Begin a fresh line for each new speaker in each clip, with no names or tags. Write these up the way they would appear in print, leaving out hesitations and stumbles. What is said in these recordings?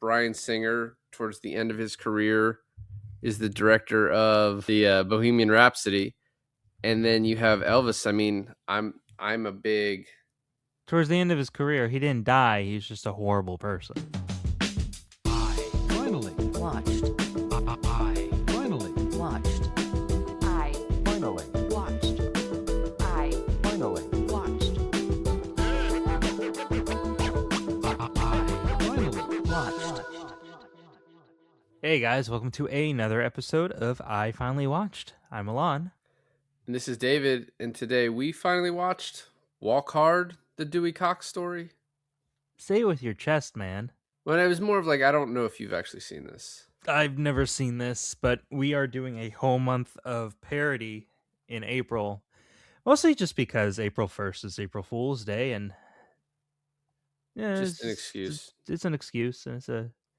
Bryan Singer, towards the end of his career, is the director of the Bohemian Rhapsody, and then you have Elvis. I mean, I'm a big.
Towards the end of his career, he didn't die. He's just a horrible person.
I finally
Watched.
I finally
Watched.
I
finally
watched. I
finally
watched.
I finally
Watched.
Hey guys, welcome to another episode of I Finally Watched. I'm Milan.
And this is David, and today we finally watched Walk Hard, the Dewey Cox story.
Say it with your chest, man.
Well, it was more of like, I don't know if you've actually seen this.
I've never seen this, but we are doing a whole month of parody in April. Mostly just because April 1st is April Fool's Day, and yeah,
Just an excuse.
It's an excuse, and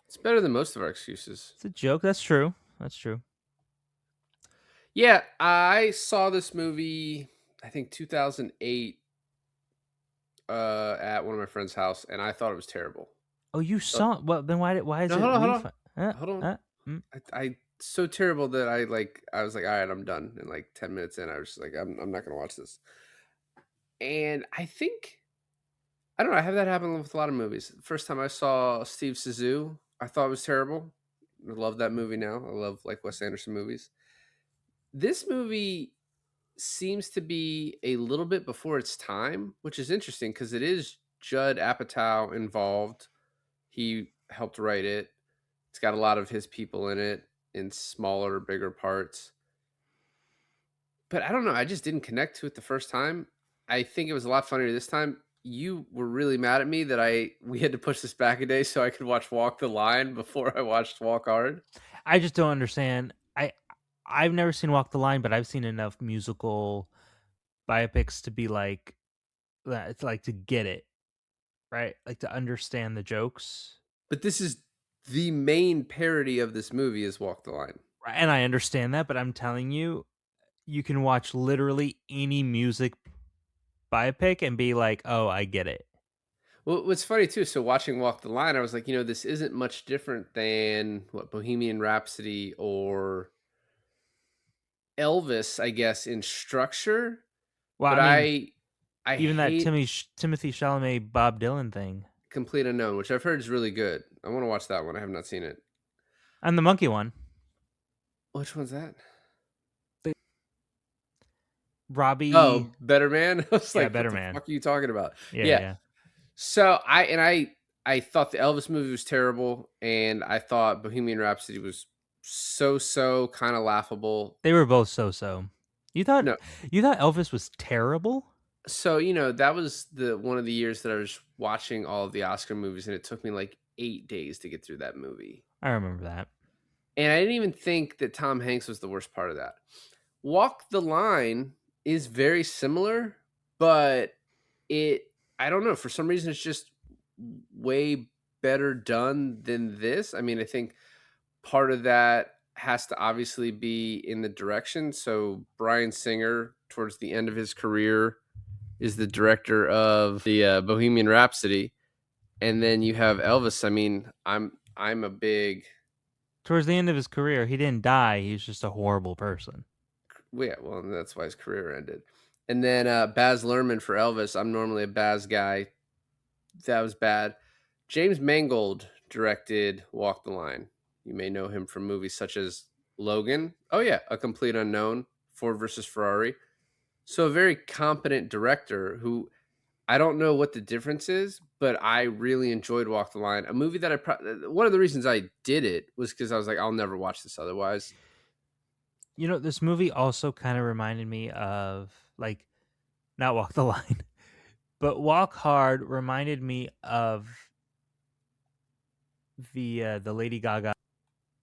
It's better than most of our excuses.
it's a joke. That's true. That's true.
Yeah, I saw this movie, I think 2008, at one of my friend's house, and I thought it was terrible.
Oh, you saw? Well, then why is
No,
it?
hold on, hold
on.
Hold on. I so terrible that I was like, all right, I'm done. And like 10 minutes in, I was just like, I'm not gonna watch this. And I think, I don't know, I have that happen with a lot of movies. The first time I saw Steve Zissou, I thought it was terrible. I love that movie now. I love like Wes Anderson movies. This movie seems to be a little bit before its time, which is interesting because it is Judd Apatow involved. He helped write it. It's got a lot of his people in it in smaller, bigger parts. But I don't know. I just didn't connect to it the first time. I think it was a lot funnier this time. You were really mad at me that we had to push this back a day so I could watch Walk the Line before I watched Walk Hard.
I just don't understand. I've never seen Walk the Line, but I've seen enough musical biopics to be like that. It's like to get it, right? Like to understand the jokes.
But this is the main parody of this movie is Walk the Line.
And I understand that, but I'm telling you, you can watch literally any music biopic and be like, oh, I get it.
Well, what's funny too, so watching Walk the Line, I was like, this isn't much different than what Bohemian Rhapsody or Elvis, I guess, in structure.
Well,
But
I mean,
I
even that
hate
Timothy Chalamet Bob Dylan thing.
Complete Unknown, which I've heard is really good. I want to watch that one. I have not seen it.
And the monkey one.
Which one's that?
Robbie.
Oh, Better Man? I was
Yeah,
like,
Better
what the
Man.
fuck are you talking about?
Yeah.
So I thought the Elvis movie was terrible, and I thought Bohemian Rhapsody was so kind of laughable.
They were both so. You thought
No.
Elvis was terrible?
So, that was one of the years that I was watching all of the Oscar movies, and it took me like 8 days to get through that movie.
I remember that.
And I didn't even think that Tom Hanks was the worst part of that. Walk the Line is very similar, but I don't know, for some reason it's just way better done than this. I mean, I think part of that has to obviously be in the direction. So Bryan Singer, towards the end of his career, is the director of the Bohemian Rhapsody, and then you have Elvis. I mean, I'm a big.
Towards the end of his career, he didn't die. He's just a horrible person.
Yeah, well, that's why his career ended. And then Baz Luhrmann for Elvis. I'm normally a Baz guy. That was bad. James Mangold directed Walk the Line. You may know him from movies such as Logan. Oh yeah, A Complete Unknown, Ford versus Ferrari. So a very competent director who, I don't know what the difference is, but I really enjoyed Walk the Line. A movie that one of the reasons I did it was because I was like, I'll never watch this otherwise.
This movie also kind of reminded me of, like, not Walk the Line, but Walk Hard reminded me of the Lady Gaga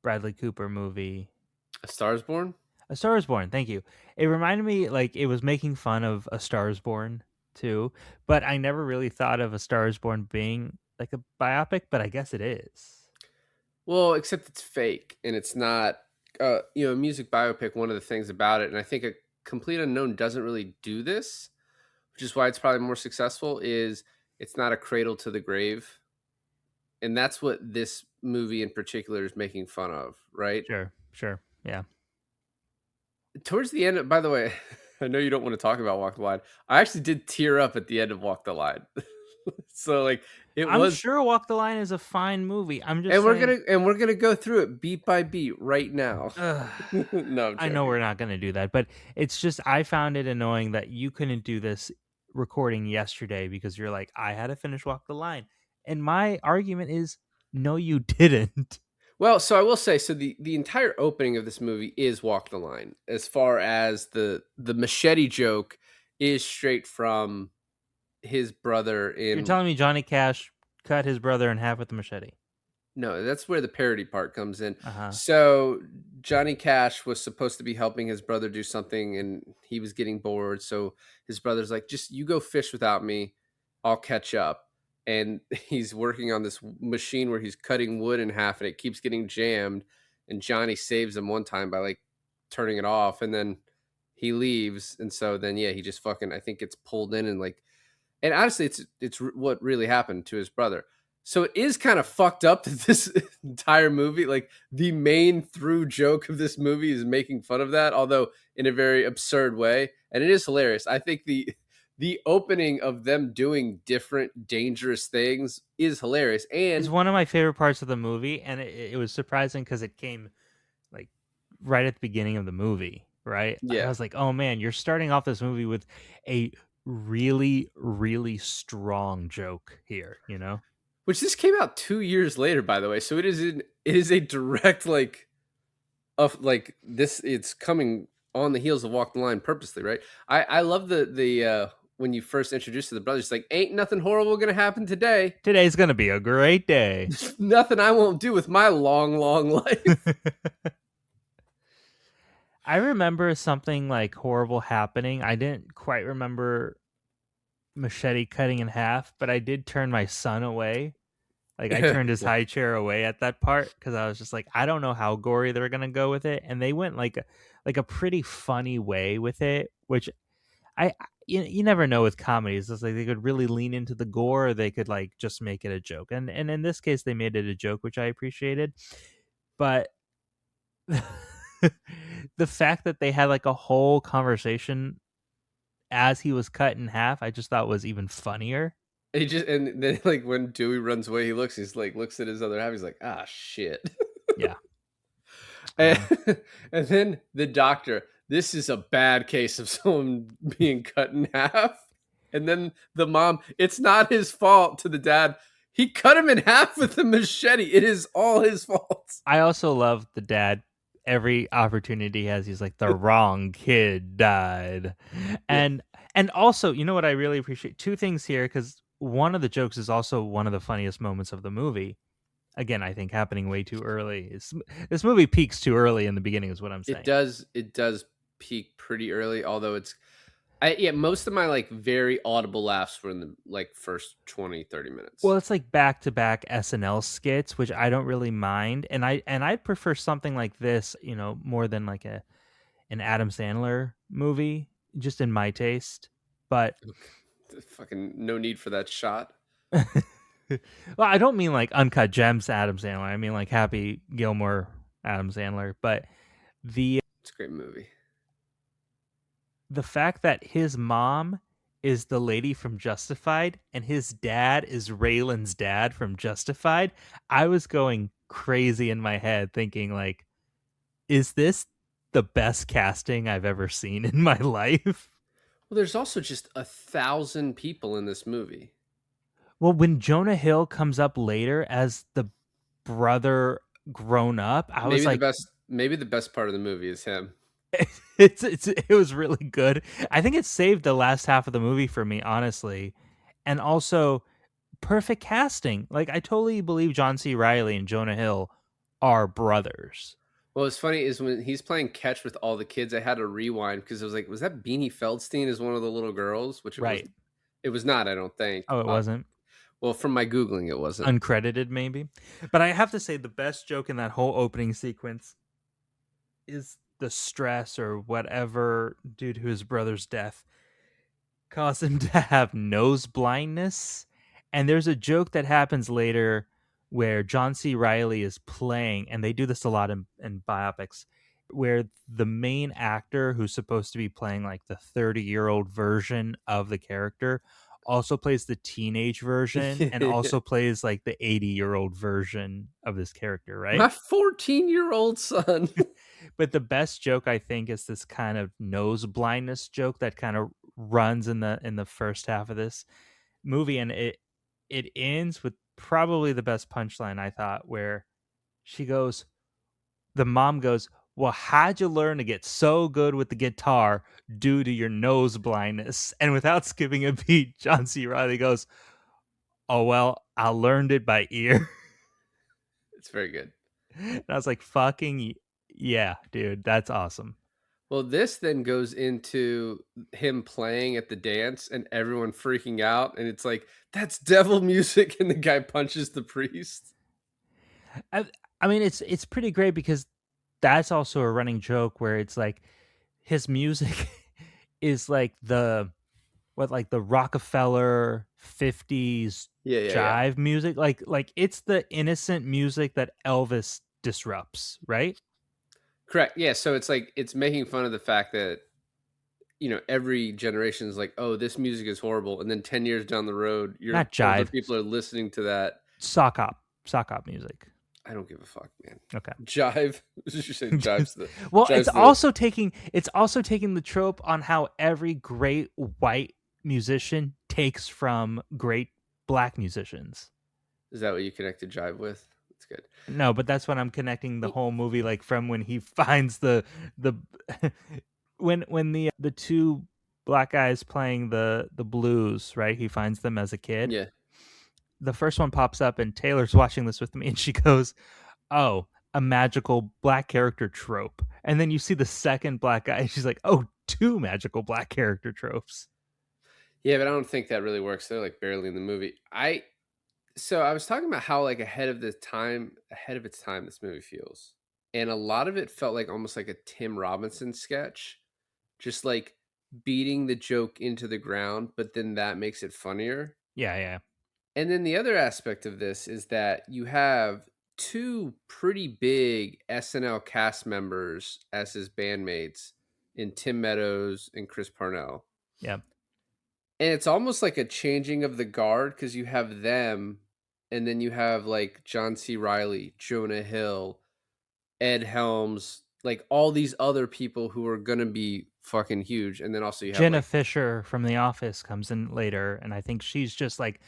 Bradley Cooper movie,
A Star is Born?
A Star is Born. Thank you. It reminded me, like, it was making fun of A Star is Born too, but I never really thought of A Star is Born being like a biopic, but I guess it is.
Well, except it's fake and it's not. A music biopic, one of the things about it, and I think A Complete Unknown doesn't really do this, which is why it's probably more successful, is it's not a cradle to the grave and that's what this movie in particular is making fun of, right?
Sure. Yeah.
Towards the end, by the way, I know you don't want to talk about Walk the Line. I actually did tear up at the end of Walk the Line. So like it
I'm
was,
sure Walk the Line is a fine movie. I'm just
and we're
saying.
gonna go through it beat by beat right now.
Ugh,
No, I'm
I know we're
joking.
not going to do that, but it's just I found it annoying that you couldn't do this recording yesterday because you're like, I had to finish Walk the Line. And my argument is, no, you didn't.
Well, so I will say, so the entire opening of this movie is Walk the Line. As far as the machete joke is straight from his brother
You're
in.
telling me Johnny Cash cut his brother in half with a machete.
No, that's where the parody part comes in.
Uh huh.
So Johnny Cash was supposed to be helping his brother do something, and he was getting bored. So his brother's like, "Just you go fish without me, I'll catch up." And he's working on this machine where he's cutting wood in half, and it keeps getting jammed. And Johnny saves him one time by like turning it off, and then he leaves. And so then yeah, he just fucking I think gets pulled in and like, and honestly, it's what really happened to his brother. So it is kind of fucked up that this entire movie, like the main through joke of this movie, is making fun of that, although in a very absurd way, and it is hilarious. I think the opening of them doing different dangerous things is hilarious,
It's
and
one of my favorite parts of the movie, and it was surprising because it came like right at the beginning of the movie, right? I
yeah,
was like, oh man, you're starting off this movie with a really, really strong joke here, you know?
which this came out 2 years later, by the way. So it is a direct like of like this. It's coming on the heels of Walk the Line purposely, right? I love the when you first introduced to the brothers, like ain't nothing horrible gonna happen today.
Today's going to be a great day.
Nothing I won't do with my long life.
I remember something like horrible happening. I didn't quite remember machete cutting in half, but I did turn my son away. Like I turned his
Yeah.
high chair away at that part because I was just like, I don't know how gory they're gonna go with it, and they went like a pretty funny way with it, which you never know with comedies. It's like they could really lean into the gore, or they could like just make it a joke, and in this case, they made it a joke, which I appreciated. But the fact that they had like a whole conversation as he was cut in half, I just thought was even funnier.
He just and then like when Dewey runs away, he's like looks at his other half. He's like, ah, shit.
Yeah.
and, and then the doctor. This is a bad case of someone being cut in half. And then the mom. It's not his fault. To the dad, he cut him in half with a machete. It is all his fault.
I also love the dad. Every opportunity he has, he's like, the wrong kid died.
Yeah.
And also, you know what I really appreciate? Two things here, because one of the jokes is also one of the funniest moments of the movie. Again, I think happening way too early. This movie peaks too early in the beginning, is what I'm saying.
It does peak pretty early, although yeah, most of my like very audible laughs were in the like first 20-30 minutes.
Well, it's like back to back SNL skits, which I don't really mind, and I'd prefer something like this, you know, more than like an Adam Sandler movie, just in my taste. But
Fucking no need for that shot.
well, I don't mean like Uncut Gems Adam Sandler. I mean like Happy Gilmore Adam Sandler. But
It's a great movie.
the fact that his mom is the lady from Justified and his dad is Raylan's dad from Justified, I was going crazy in my head thinking like, is this the best casting I've ever seen in my life?
Well, there's also just 1,000 people in this movie.
Well, when Jonah Hill comes up later as the brother grown up, I was like,
Maybe the best part of the movie is him.
it was really good. I think it saved the last half of the movie for me, honestly. And also perfect casting. Like I totally believe John C. Reilly and Jonah Hill are brothers.
Well, what's funny is when he's playing catch with all the kids, I had to rewind because it was like, was that Beanie Feldstein as one of the little girls? Which
Right.
It was not, I don't think.
Oh, it wasn't?
Well, from my Googling, it wasn't.
Uncredited, maybe. But I have to say the best joke in that whole opening sequence is the stress or whatever due to his brother's death caused him to have nose blindness. And there's a joke that happens later where John C. Riley is playing, and they do this a lot in biopics, where the main actor who's supposed to be playing like the 30-year-old version of the character also plays the teenage version and
Yeah.
also plays like the 80-year-old version of this character, right?
My 14-year-old son.
But the best joke I think is this kind of nose blindness joke that kind of runs in the first half of this movie, and it ends with probably the best punchline I thought, where the mom goes, "Well, how'd you learn to get so good with the guitar due to your nose blindness?" And without skipping a beat, John C. Riley goes, "Oh well, I learned it by ear."
It's very good.
And I was like, yeah, dude, that's awesome.
Well, this then goes into him playing at the dance and everyone freaking out, and it's like, that's devil music, and the guy punches the priest.
I, I mean, it's pretty great because that's also a running joke where it's like his music is like the Rockefeller 50s
Yeah, yeah, yeah.
jive music, like it's the innocent music that Elvis disrupts, right?
Correct. Yeah, so it's like it's making fun of the fact that every generation is like, oh, this music is horrible, and then 10 years down the road, your
Not
older
jive,
people are listening to that.
sock op music.
I don't give a fuck, man.
Okay.
Jive. Did you say jive's
Well,
jive's
it's also taking the trope on how every great white musician takes from great black musicians.
Is that what you connected jive with? That's good.
No, but that's when I'm connecting the whole movie, like from when he finds the when the two black guys playing the blues, right? He finds them as a kid.
Yeah.
The first one pops up, and Taylor's watching this with me, and she goes, "Oh, a magical black character trope." And then you see the second black guy, and she's like, "Oh, two magical black character tropes."
Yeah, but I don't think that really works. They're like barely in the movie. So I was talking about how like ahead of its time this movie feels. And a lot of it felt like almost like a Tim Robinson sketch, just like beating the joke into the ground, but then that makes it funnier.
Yeah, yeah.
And then the other aspect of this is that you have two pretty big SNL cast members as his bandmates in Tim Meadows and Chris Parnell.
Yeah.
And it's almost like a changing of the guard because you have them, and then you have like John C. Riley, Jonah Hill, Ed Helms, like all these other people who are gonna be fucking huge. And then also you have
Jenna
like
Fisher from The Office comes in later, and I think she's just like,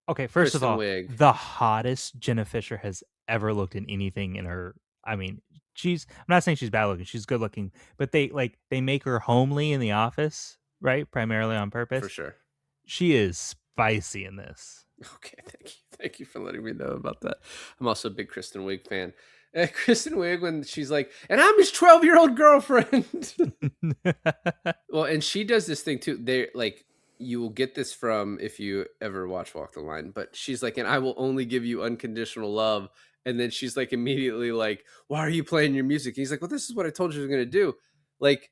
okay, first of
Kristen
all,
Wiig.
the hottest Jenna Fisher has ever looked in anything in her. I mean, I'm not saying she's bad looking, she's good looking, but they make her homely in The Office, right? Primarily on
For
purpose.
sure.
She is spicy in this.
Okay, thank you. Thank you for letting me know about that. I'm also a big Kristen Wiig fan. Kristen Wiig, when she's like, and I'm his 12-year-old girlfriend. Well, and she does this thing too. They like, you will get this from if you ever watch Walk the Line, but she's like, and I will only give you unconditional love. And then she's like, immediately like, why are you playing your music? And he's like, well, this is what I told you I was going to do. Like,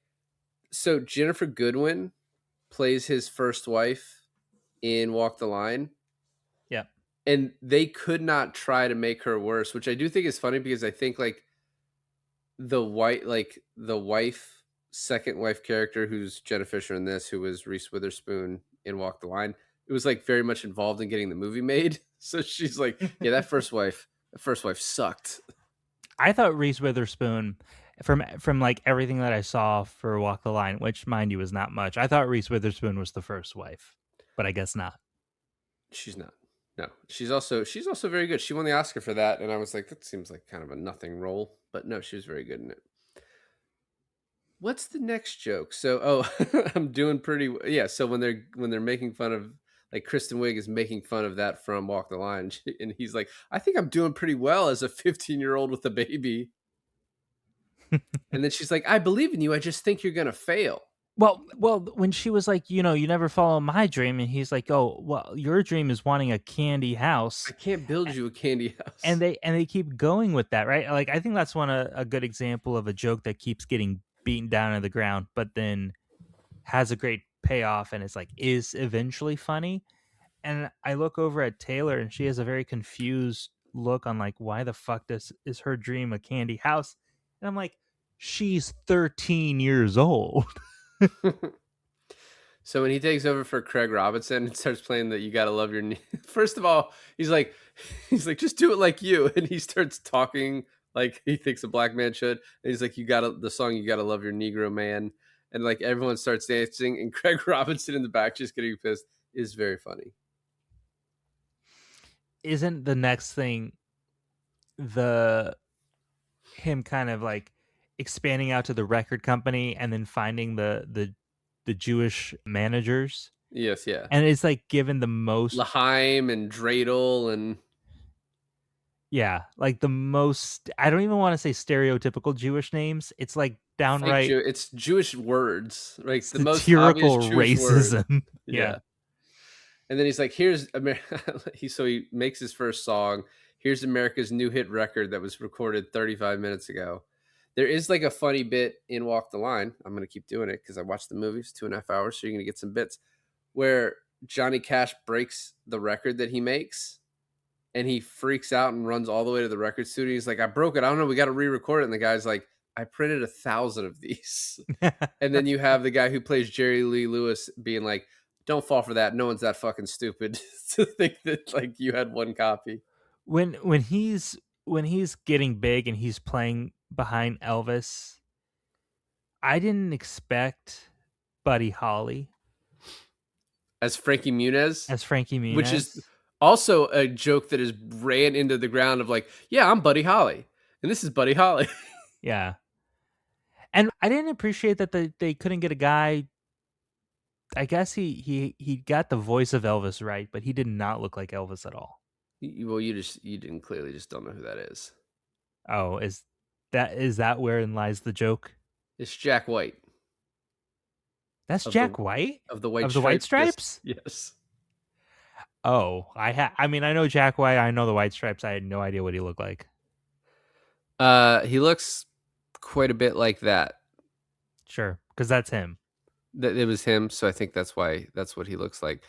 so Jennifer Goodwin plays his first wife in Walk the Line.
Yeah.
And they could not try to make her worse, which I do think is funny because I think like second wife character, who's Jenna Fisher in this, who was Reese Witherspoon in Walk the Line, it was like very much involved in getting the movie made. So she's like, yeah, that first wife sucked.
I thought Reese Witherspoon, from like everything that I saw for Walk the Line, which mind you was not much, I thought Reese Witherspoon was the first wife, but I guess not.
She's not. No, she's also very good. She won the Oscar for that, and I was like, that seems like kind of a nothing role, but no, she was very good in it. What's the next joke? So, I'm doing pretty. Yeah. So when they're making fun of, like, Kristen Wiig is making fun of that from Walk the Line, and he's like, I think I'm doing pretty well as a 15-year-old with a baby. And then she's like, I believe in you. I just think you're gonna fail.
Well, when she was like, you never follow my dream, and he's like, oh, well, your dream is wanting a candy house.
I can't build you a candy house.
And they keep going with that, right? Like, I think that's a good example of a joke that keeps getting beaten down to the ground, but then has a great payoff, and it's like is eventually funny. and I look over at Taylor, and she has a very confused look on like, why the fuck is her dream a candy house? And I'm like, she's 13 years old.
So when he takes over for Craig Robinson and starts playing that "You Gotta Love Your," first of all, he's like, just do it like you, and he starts talking like he thinks a black man should. And he's like, the song "You Gotta Love Your Negro Man," and like everyone starts dancing, and Craig Robinson in the back just getting pissed is very funny.
Isn't the next thing him kind of like expanding out to the record company and then finding the Jewish managers?
Yes, yeah.
And it's like given the most
Lahaim and Dreidel and
like the most, I don't even want to say stereotypical Jewish names. It's like downright
it's Jewish words, like the most
satirical
obvious Jewish word.
racism. Yeah.
And then he's like, "Here's he makes his first song. Here's America's new hit record that was recorded 35 minutes ago." There is like a funny bit in Walk the Line. I'm gonna keep doing it because I watched the movies 2.5 hours, so you're gonna get some bits where Johnny Cash breaks the record that he makes, and he freaks out and runs all the way to the record studio. He's like, "I broke it. I don't know. We got to re-record it." And the guy's like, "I printed 1,000 of these." And then you have the guy who plays Jerry Lee Lewis being like, "Don't fall for that. No one's that fucking stupid to think that like you had one copy."
When he's getting big and he's playing behind Elvis, I didn't expect Buddy Holly
As Frankie Muniz,
as Frankie Muniz,
which is also a joke that is ran into the ground of like, "Yeah, I'm Buddy Holly, and this is Buddy Holly."
yeah. And I didn't appreciate that they couldn't get a guy. I guess he got the voice of Elvis right, but he did not look like Elvis at all.
Well, you didn't clearly just don't know who that is.
Oh, is that wherein lies the joke?
It's Jack White.
That's Jack White
of the White
of the White Stripes.
Yes.
Oh, I mean, I know Jack White. I know the White Stripes. I had no idea what he looked like.
He looks quite a bit like that.
Sure, because that's him.
That it was him, so I think that's what he looks like.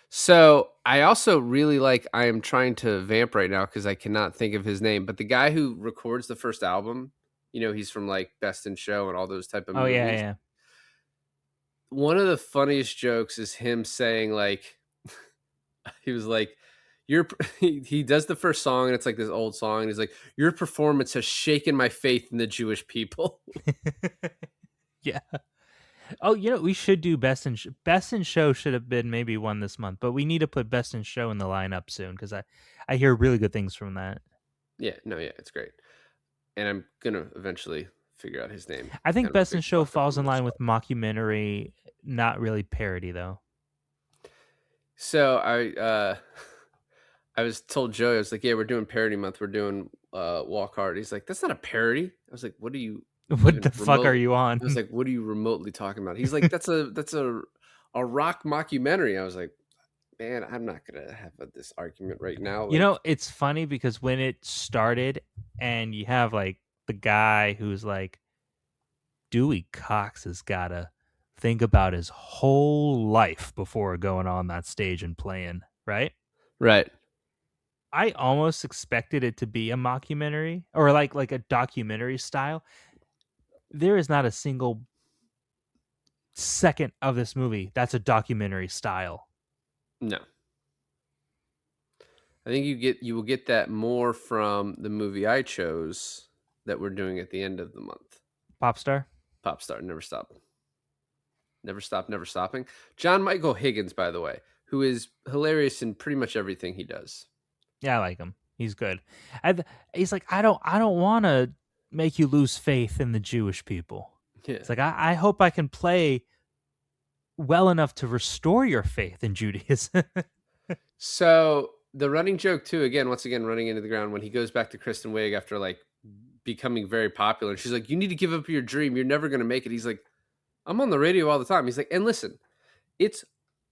So I also really like. I am trying to vamp right now because I cannot think of his name. But the guy who records the first album, he's from like Best in Show and all those type of movies.
Yeah.
One of the funniest jokes is him saying like, he was like, he does the first song and it's like this old song and he's like, "Your performance has shaken my faith in the Jewish people."
Yeah. Oh, we should do Best in Show should have been maybe one this month, but we need to put Best in Show in the lineup soon because I hear really good things from that.
Yeah, it's great, and I'm gonna eventually figure out his name.
I think Best in Show falls in line with mockumentary, not really parody though.
So I was told Joey, I was like, "Yeah, we're doing parody month. We're doing Walk Hard." He's like, "That's not a parody." I was like, "What are you?
What the fuck are you on?"
I was like, "What are you remotely talking about?" He's like, "That's a rock mockumentary." I was like, "Man, I'm not gonna have this argument right now." Like,
it's funny because when it started, and you have like the guy who's like, Dewey Cox has gotta think about his whole life before going on that stage and playing, right?
Right.
I almost expected it to be a mockumentary or like a documentary style. There is not a single second of this movie that's a documentary style.
No. I think you will get that more from the movie I chose that we're doing at the end of the month.
Popstar,
Never Stop. Never Stop, Never Stopping. John Michael Higgins, by the way, who is hilarious in pretty much everything he does.
Yeah, I like him. He's good. He's like, I don't want to make you lose faith in the Jewish people.
Yeah.
It's like, I hope I can play well enough to restore your faith in Judaism.
So the running joke too, once again, running into the ground when he goes back to Kristen Wiig after like becoming very popular. And she's like, "You need to give up your dream. You're never going to make it." He's like, "I'm on the radio all the time." He's like, "And listen, it's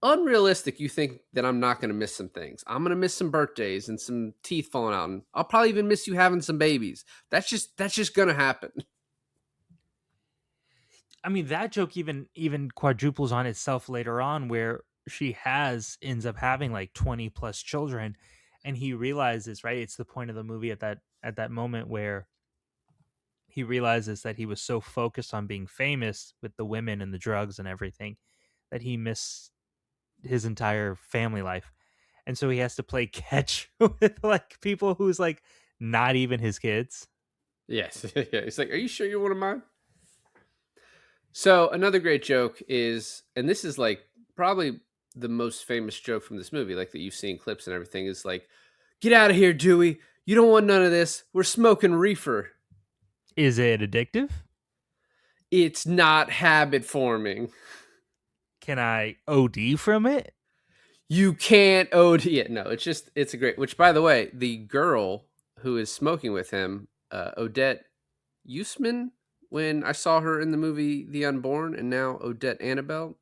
unrealistic. You think that I'm not going to miss some things. I'm going to miss some birthdays and some teeth falling out. And I'll probably even miss you having some babies. That's just going to happen."
I mean, that joke even quadruples on itself later on, where she ends up having like 20 plus children, and he realizes, right, it's the point of the movie at that moment where he realizes that he was so focused on being famous with the women and the drugs and everything that he missed his entire family life. And so he has to play catch with like people who's like not even his kids.
Yes. Yeah. It's like, are you sure you're one of mine? So another great joke is, and this is like probably the most famous joke from this movie, like that you've seen clips and everything, is like, "Get out of here, Dewey! You don't want none of this. We're smoking reefer.
Is it addictive?
It's not habit forming.
Can I OD from it?
You can't OD it." No, it's a great. Which, by the way, the girl who is smoking with him, Odette Usman, when I saw her in the movie The Unborn, and now Odette Annabelle,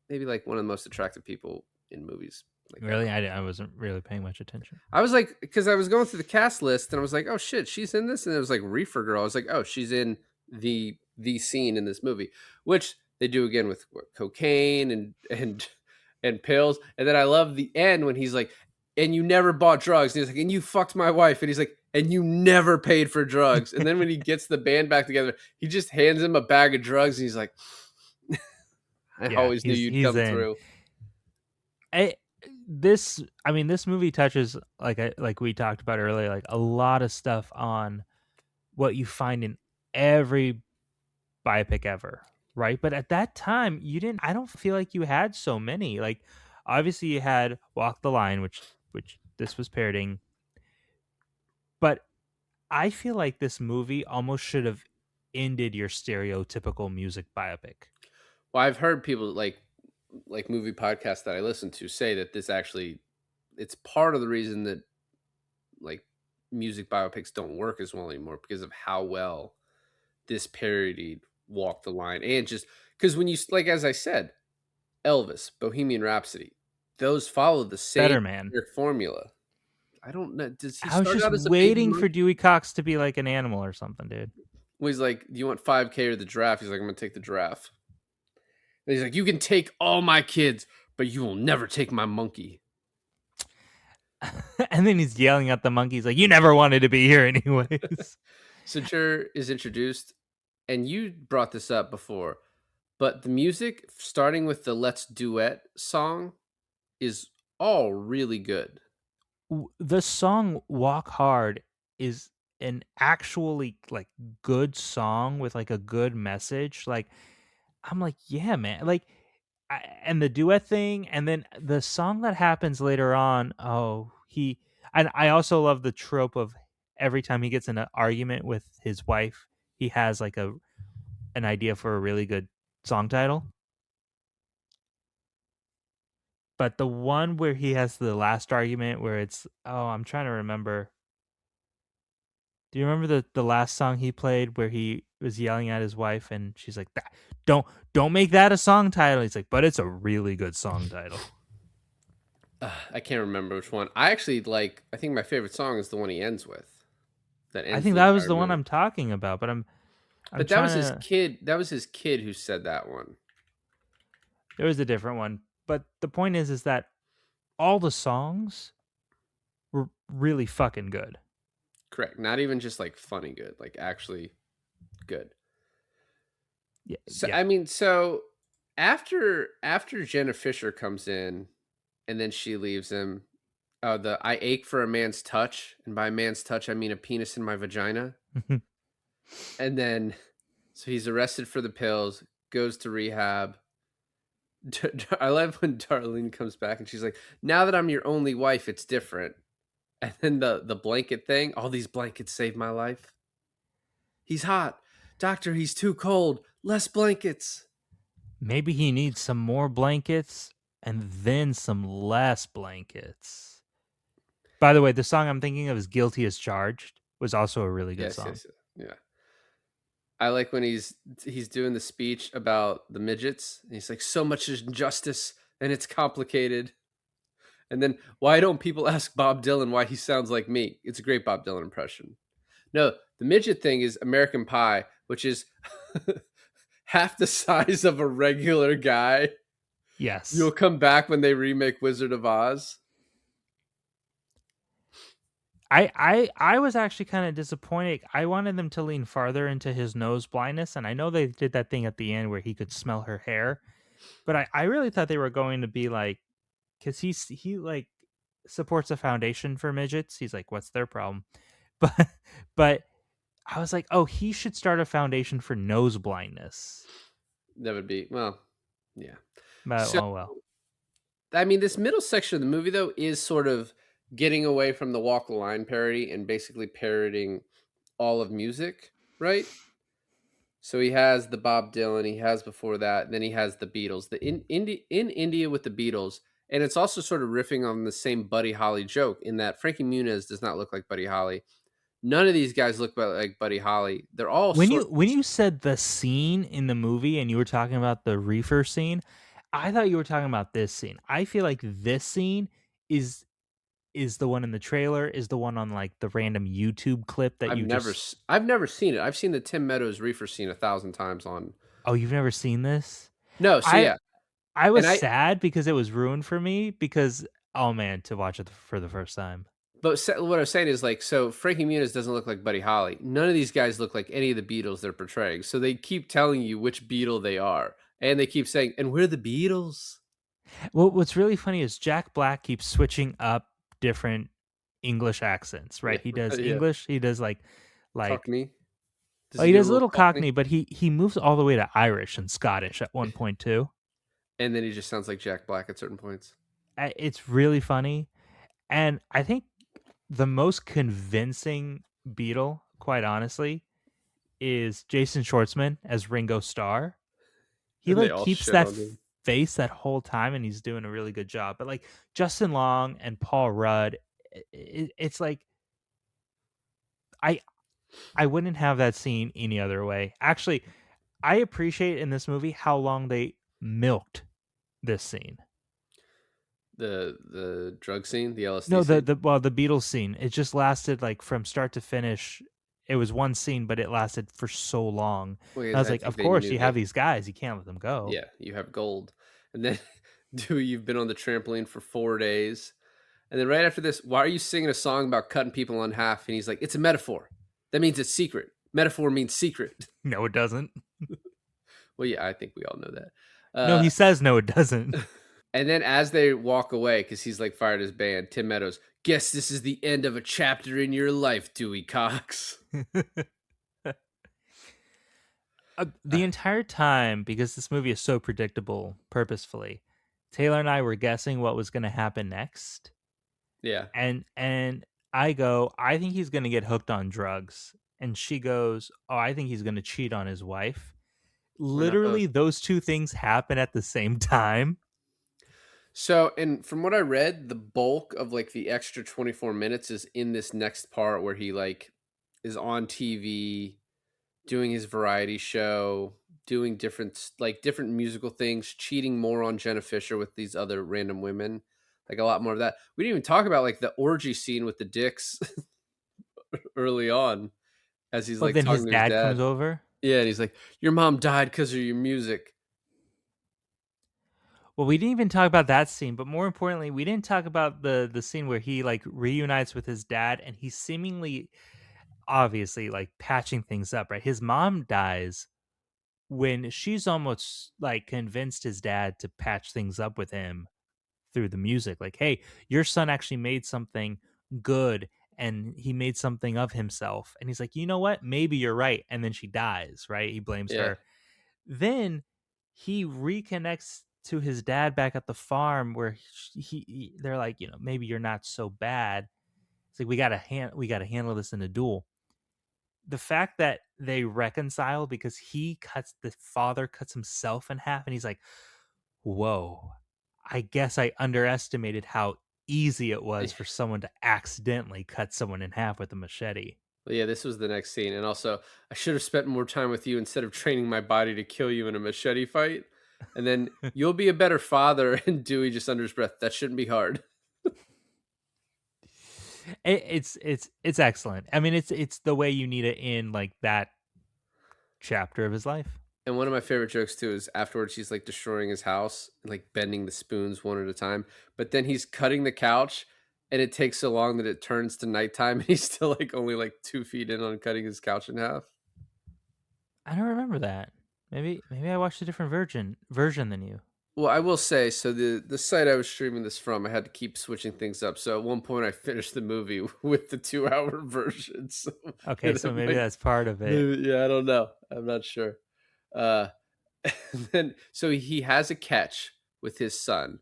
maybe like one of the most attractive people in movies. Like
Really?
ever.
I wasn't really paying much attention.
I was like, because I was going through the cast list and I was like, oh shit, she's in this, and it was like Reefer Girl. I was like, oh, she's in the scene in this movie, which they do again with cocaine and pills. And then I love the end when he's like, and you never bought drugs, and he's like, and you fucked my wife, and he's like, and you never paid for drugs. And then when he gets the band back together, he just hands him a bag of drugs, and he's like, I
Yeah,
always knew you'd
he's
come
in.
through.
This movie touches like we talked about earlier, like a lot of stuff on what you find in every biopic ever, right? But at that time, you didn't. I don't feel like you had so many. Like, obviously, you had Walk the Line, which this was parodying, but I feel like this movie almost should have ended your stereotypical music biopic.
Well, I've heard people like movie podcasts that I listen to say that this actually, it's part of the reason that like music biopics don't work as well anymore, because of how well this parodied Walk the Line. And just because when you, like, as I said, Elvis, Bohemian Rhapsody, those follow the same
Better Man.
formula. I don't know. Does he
I was
start
just
out as a baby
waiting for
monkey?
Dewey Cox to be like an animal or something, dude.
Well, he's like, do you want 5K or the giraffe? He's like, I'm gonna take the giraffe. And he's like, you can take all my kids, but you will never take my monkey.
And then he's yelling at the monkeys like, "You never wanted to be here anyways."
Sinjur is introduced, and you brought this up before, but the music, starting with the Let's Duet song, is all really good.
The song "Walk Hard" is an actually like good song with like a good message. Like, I'm like, yeah, man. Like, and the duet thing, and then the song that happens later on. Oh, and I also love the trope of every time he gets in an argument with his wife, he has like an idea for a really good song title. But the one where he has the last argument where it's, oh, I'm trying to remember. Do you remember the last song he played where he was yelling at his wife and she's like, don't make that a song title. He's like, but it's a really good song title.
I can't remember which one. I actually like. I think my favorite song is the one he ends with. That
I
ends
think
the
that was
entire
the one
movie.
I'm talking about, but I'm
But that was
trying
his
to.
kid. That was his kid who said that one.
There was a different one, but the point is that all the songs were really fucking good.
Correct. Not even just like funny good, like actually good.
Yeah,
So
yeah.
I mean, after Jenna Fisher comes in, and then she leaves him. The I ache for a man's touch, and by a man's touch I mean a penis in my vagina. And then, so he's arrested for the pills, goes to rehab. I love when Darlene comes back and she's like, "Now that I'm your only wife, it's different." And then the blanket thing, all these blankets saved my life. He's hot, doctor. He's too cold. Less blankets.
Maybe he needs some more blankets and then some less blankets. By the way, the song I'm thinking of is "Guilty as Charged." Was also a really good
Yes,
song.
yes, yeah. I like when he's doing the speech about the midgets. And he's like, "So much injustice, and it's complicated." And then, why don't people ask Bob Dylan why he sounds like me? It's a great Bob Dylan impression. No, the midget thing is American Pie, which is half the size of a regular guy. You'll
Yes.
come back when they remake Wizard of Oz.
I was actually kind of disappointed. I wanted them to lean farther into his nose blindness, and I know they did that thing at the end where he could smell her hair, but I really thought they were going to be like, because he like supports a foundation for midgets. He's like, what's their problem? But but I was like, oh, he should start a foundation for nose blindness.
That would be, well, yeah.
But
So,
oh well.
I mean, this middle section of the movie, though, is sort of getting away from the Walk the Line parody and basically parodying all of music, right? So he has the Bob Dylan, he has before that, and then he has the Beatles. In India with the Beatles, and it's also sort of riffing on the same Buddy Holly joke in that Frankie Muniz does not look like Buddy Holly. None of these guys look like Buddy Holly. They're all
When
sort.
you said the scene in the movie and you were talking about the reefer scene, I thought you were talking about this scene. I feel like this scene is is the one in the trailer, is the one on like the random YouTube clip that you just
I've never seen it. I've seen the Tim Meadows reefer scene 1,000 times on.
oh, you've never seen this?
No, so
I
yeah,
I was
and I
sad because it was ruined for me because oh man, to watch it for the first time.
but what I was saying is like, so Frankie Muniz doesn't look like Buddy Holly. None of these guys look like any of the Beatles they're portraying. So they keep telling you which Beatle they are, and they keep saying, "And we're the Beatles."
Well, what's really funny is Jack Black keeps switching up different English accents,
Yeah,
right? He does
yeah.
English, he does like
Cockney. Does
well,
he
he
do a
does a
little
little
Cockney?
Cockney, but he moves all the way to Irish and Scottish at one point too.
And then he just sounds like Jack Black at certain points.
It's really funny, and I think the most convincing Beatle, quite honestly, is Jason Schwartzman as Ringo Starr. He
And they
like
all
keeps
shit
that
on him.
face that whole time, and he's doing a really good job. But like Justin Long and Paul Rudd, it's like I I wouldn't have that scene any other way. Actually, I appreciate in this movie how long they milked this scene.
The drug scene, the LSD
No,
scene.
the Beatles scene. It just lasted like from start to finish. It was one scene, but it lasted for so long.
Well,
And I
because
was
I
like,
think
of
they
course
knew
you have
they.
these guys, you can't let them go.
Yeah, you have gold, and then Dewey, you've been on the trampoline for 4 days, and then right after this, why are you singing a song about cutting people in half? And he's like, "It's a metaphor. That means it's secret. Metaphor means secret."
No, it doesn't.
Well, yeah, I think we all know that.
No, he says no, it doesn't.
And then as they walk away, because he's like fired his band, Tim Meadows, guess this is the end of a chapter in your life, Dewey Cox.
The entire time, because this movie is so predictable, purposefully, Taylor and I were guessing what was going to happen next,
Yeah.
and I go, I think he's going to get hooked on drugs, and she goes, oh, I think he's going to cheat on his wife.
Or not both.
Literally, those two things happen at the same time.
So, and from what I read, the bulk of like the extra 24 minutes is in this next part where he like is on TV doing his variety show, doing different musical things, cheating more on Jenna Fisher with these other random women. Like a lot more of that. We didn't even talk about like the orgy scene with the dicks early on as he's
But
like
then his
talking to his
dad comes
dad.
over.
Yeah, and he's like, "Your mom died because of your music."
Well, we didn't even talk about that scene, but more importantly, we didn't talk about the scene where he like reunites with his dad and he's seemingly obviously like patching things up, right? His mom dies when she's almost like convinced his dad to patch things up with him through the music. Like, hey, your son actually made something good and he made something of himself. And he's like, you know what? Maybe you're right. And then she dies, right? He blames
Yeah.
her. Then he reconnects to his dad back at the farm where they're like, you know, maybe you're not so bad. It's like we gotta handle this in a duel. The fact that they reconcile because the father cuts himself in half, and he's like, whoa, I guess I underestimated how easy it was for someone to accidentally cut someone in half with a machete.
Well, yeah, this was the next scene. And also, I should have spent more time with you instead of training my body to kill you in a machete fight. And then you'll be a better father. And Dewey just under his breath, that shouldn't be hard.
It's excellent. I mean, it's the way you need it in like that chapter of his life.
And one of my favorite jokes too is afterwards he's like destroying his house, like bending the spoons one at a time. But then he's cutting the couch, and it takes so long that it turns to nighttime, and he's still like only like 2 feet in on cutting his couch in half.
I don't remember that. Maybe I watched a different version than you.
Well, I will say, so the site I was streaming this from, I had to keep switching things up. So at one point, I finished the movie with the 2 hour version. So
Okay,
it
so maybe
might,
that's part of it.
yeah, I don't know. I'm not sure. Uh, and then so he has a catch with his son,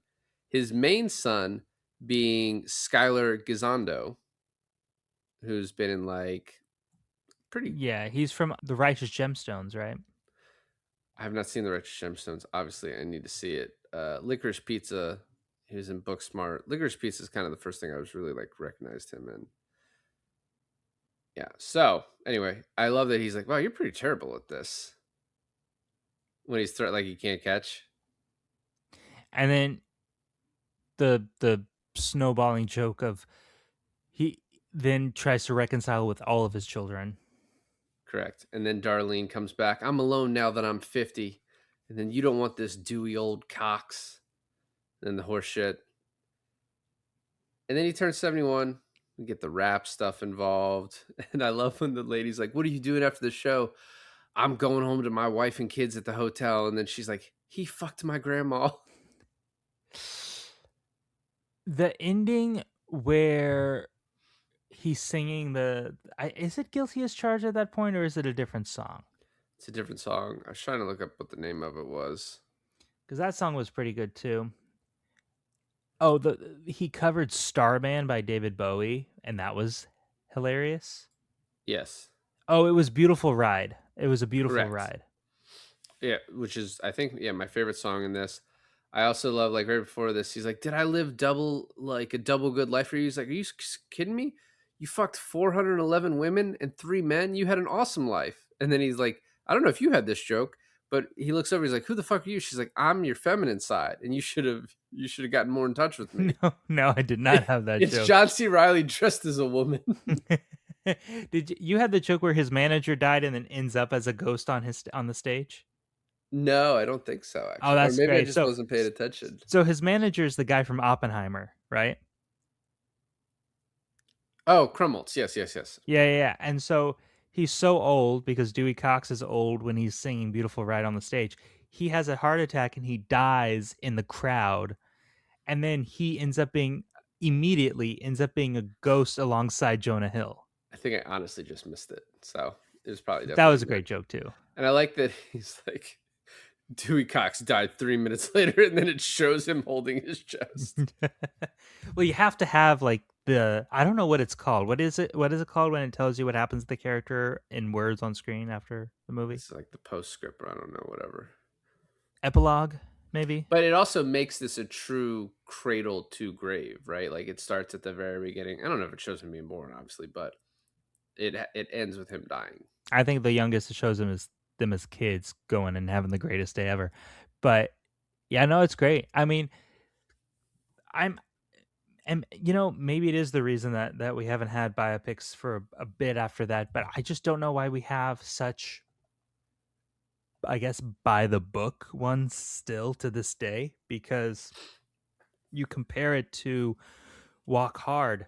his main son being Skylar Gisondo, who's been in like pretty.
Yeah, he's from the Righteous Gemstones, right?
I have not seen the Righteous Gemstones. Obviously, I need to see it. Licorice Pizza. He was in Booksmart. Licorice Pizza is kind of the first thing I was really like recognized him in. Yeah. So anyway, I love that he's like, "Wow, you're pretty terrible at this." When he's like he can't catch.
And then the snowballing joke of he then tries to reconcile with all of his children.
Correct. And then Darlene comes back. I'm alone now that I'm 50. And then you don't want this Dewey old Cox. And then the horse shit. And then he turns 71. We get the rap stuff involved. And I love when the lady's like, "What are you doing after the show?" "I'm going home to my wife and kids at the hotel." And then she's like, "He fucked my grandma."
The ending where he's singing is it Guilty as Charged at that point, or is it a different song?
It's a different song. I was trying to look up what the name of it was.
Because that song was pretty good too. Oh, he covered Starman by David Bowie, and that was hilarious.
Yes.
Oh, it was Beautiful Ride. It was a beautiful
Correct.
ride.
Yeah, which is I think my favorite song in this. I also love like right before this, he's like, "Did I live a double good life for you?" He's like, "Are you kidding me? You fucked 411 women and 3 men. You had an awesome life." And then he's like, "I don't know if you had this joke, but he looks over. He's like, 'Who the fuck are you?' She's like, 'I'm your feminine side, and you should have gotten more in touch with me.'"
No, I did not have that
It's
joke.
John C. Reilly dressed as a woman.
Did you had the joke where his manager died and then ends up as a ghost on the stage?
No, I don't think so.
Oh,
Actually, or
that's
maybe I
great.
just wasn't paying attention.
So his manager is the guy from Oppenheimer, right?
Oh, Krumholtz. Yes, yes, yes.
Yeah. And so he's so old because Dewey Cox is old when he's singing Beautiful Ride on the stage. He has a heart attack and he dies in the crowd. And then he immediately ends up being a ghost alongside Jonah Hill.
I think I honestly just missed it. So it was probably
That was a
definitely
great joke too.
And I like that he's like, Dewey Cox died 3 minutes later, and then it shows him holding his chest.
Well, you have to have like I don't know what it's called. What is it called when it tells you what happens to the character in words on screen after the movie?
It's like the postscript, or I don't know, whatever.
Epilogue, maybe?
But it also makes this a true cradle to grave, right? Like it starts at the very beginning. I don't know if it shows him being born, obviously, but it ends with him dying.
I think the youngest it shows them as kids going and having the greatest day ever. But yeah, no, it's great. I mean, and maybe it is the reason that we haven't had biopics for a bit after that, but I just don't know why we have such, I guess, by the book ones still to this day, because you compare it to Walk Hard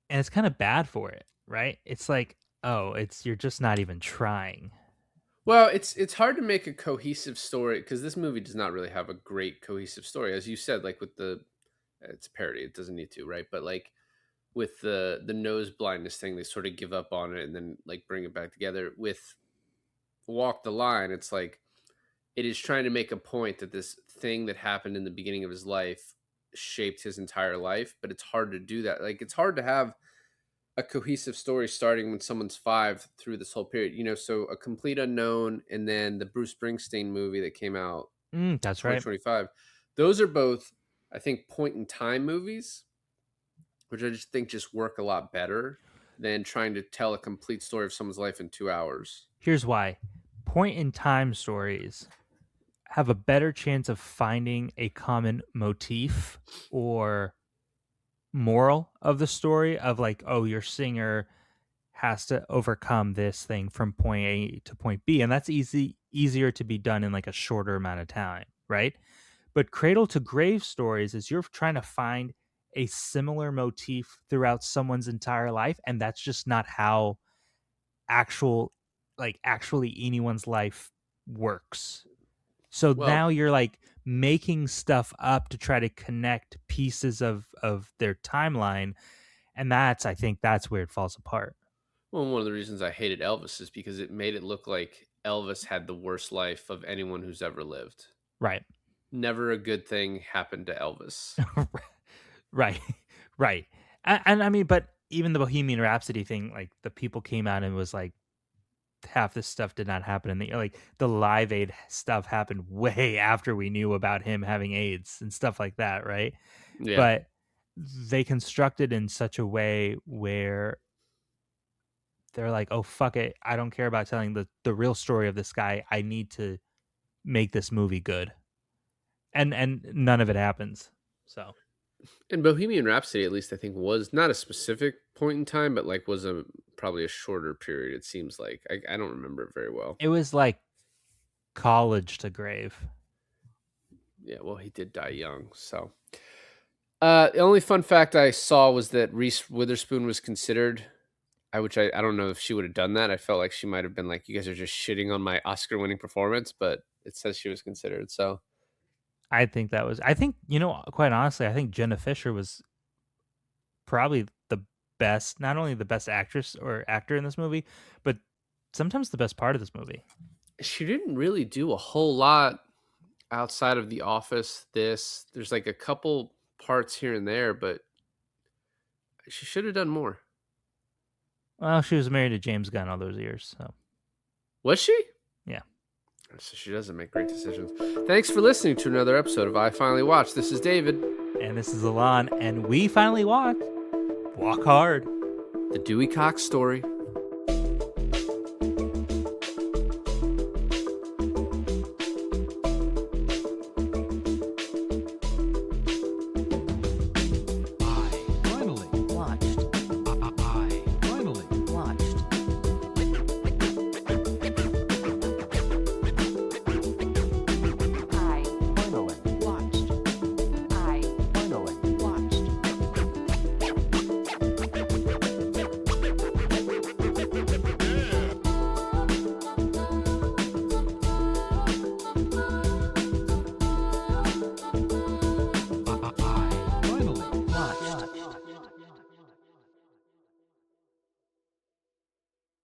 and it's kind of bad for it, right? It's like, oh, you're just not even trying.
Well, it's hard to make a cohesive story because this movie does not really have a great cohesive story, as you said. Like with it's a parody; it doesn't need to, right? But like with the nose blindness thing, they sort of give up on it and then like bring it back together. With Walk the Line, it's like it is trying to make a point that this thing that happened in the beginning of his life shaped his entire life, but it's hard to do that. Like it's hard to have a cohesive story starting when someone's 5 through this whole period, so A Complete Unknown and then the Bruce Springsteen movie that came out
That's right.
2025. Those are both, I think, point in time movies, which I just think just work a lot better than trying to tell a complete story of someone's life in 2 hours.
Here's why. Point in time stories have a better chance of finding a common motif or moral of the story of like, oh, your singer has to overcome this thing from point A to point B, and that's easier to be done in like a shorter amount of time, right? But cradle to grave stories is you're trying to find a similar motif throughout someone's entire life, and that's just not how actually anyone's life works. So
Well,
now you're like making stuff up to try to connect pieces of their timeline, and I think that's where it falls apart.
well, one of the reasons I hated Elvis is because it made it look like Elvis had the worst life of anyone who's ever lived.
Right.
Never a good thing happened to Elvis.
Right. Right. And I mean, but even the Bohemian Rhapsody thing, like the people came out and was like half this stuff did not happen in the Live Aid stuff happened way after we knew about him having AIDS and stuff like that, right?
Yeah.
But they constructed in such a way where they're like, "Oh fuck it, I don't care about telling the real story of this guy. I need to make this movie good." And none of it happens. So,
And Bohemian Rhapsody, at least I think, was not a specific point in time, but like was a probably a shorter period. It seems like I don't remember it very well.
it was like college to grave.
Yeah, well, he did die young. So, the only fun fact I saw was that Reese Witherspoon was considered. I don't know if she would have done that. I felt like she might have been like, "You guys are just shitting on my Oscar-winning performance," but it says she was considered. So,
I think, quite honestly, I think Jenna Fisher was probably the best, not only the best actress or actor in this movie, but sometimes the best part of this movie.
she didn't really do a whole lot outside of The Office. There's like a couple parts here and there, but she should have done more.
Well, she was married to James Gunn all those years, so
Was she?
yeah.
So she doesn't make great decisions. Thanks for listening to another episode of I Finally Watched. This is David.
And this is Alon, and we finally watched Walk Hard.
The Dewey Cox story.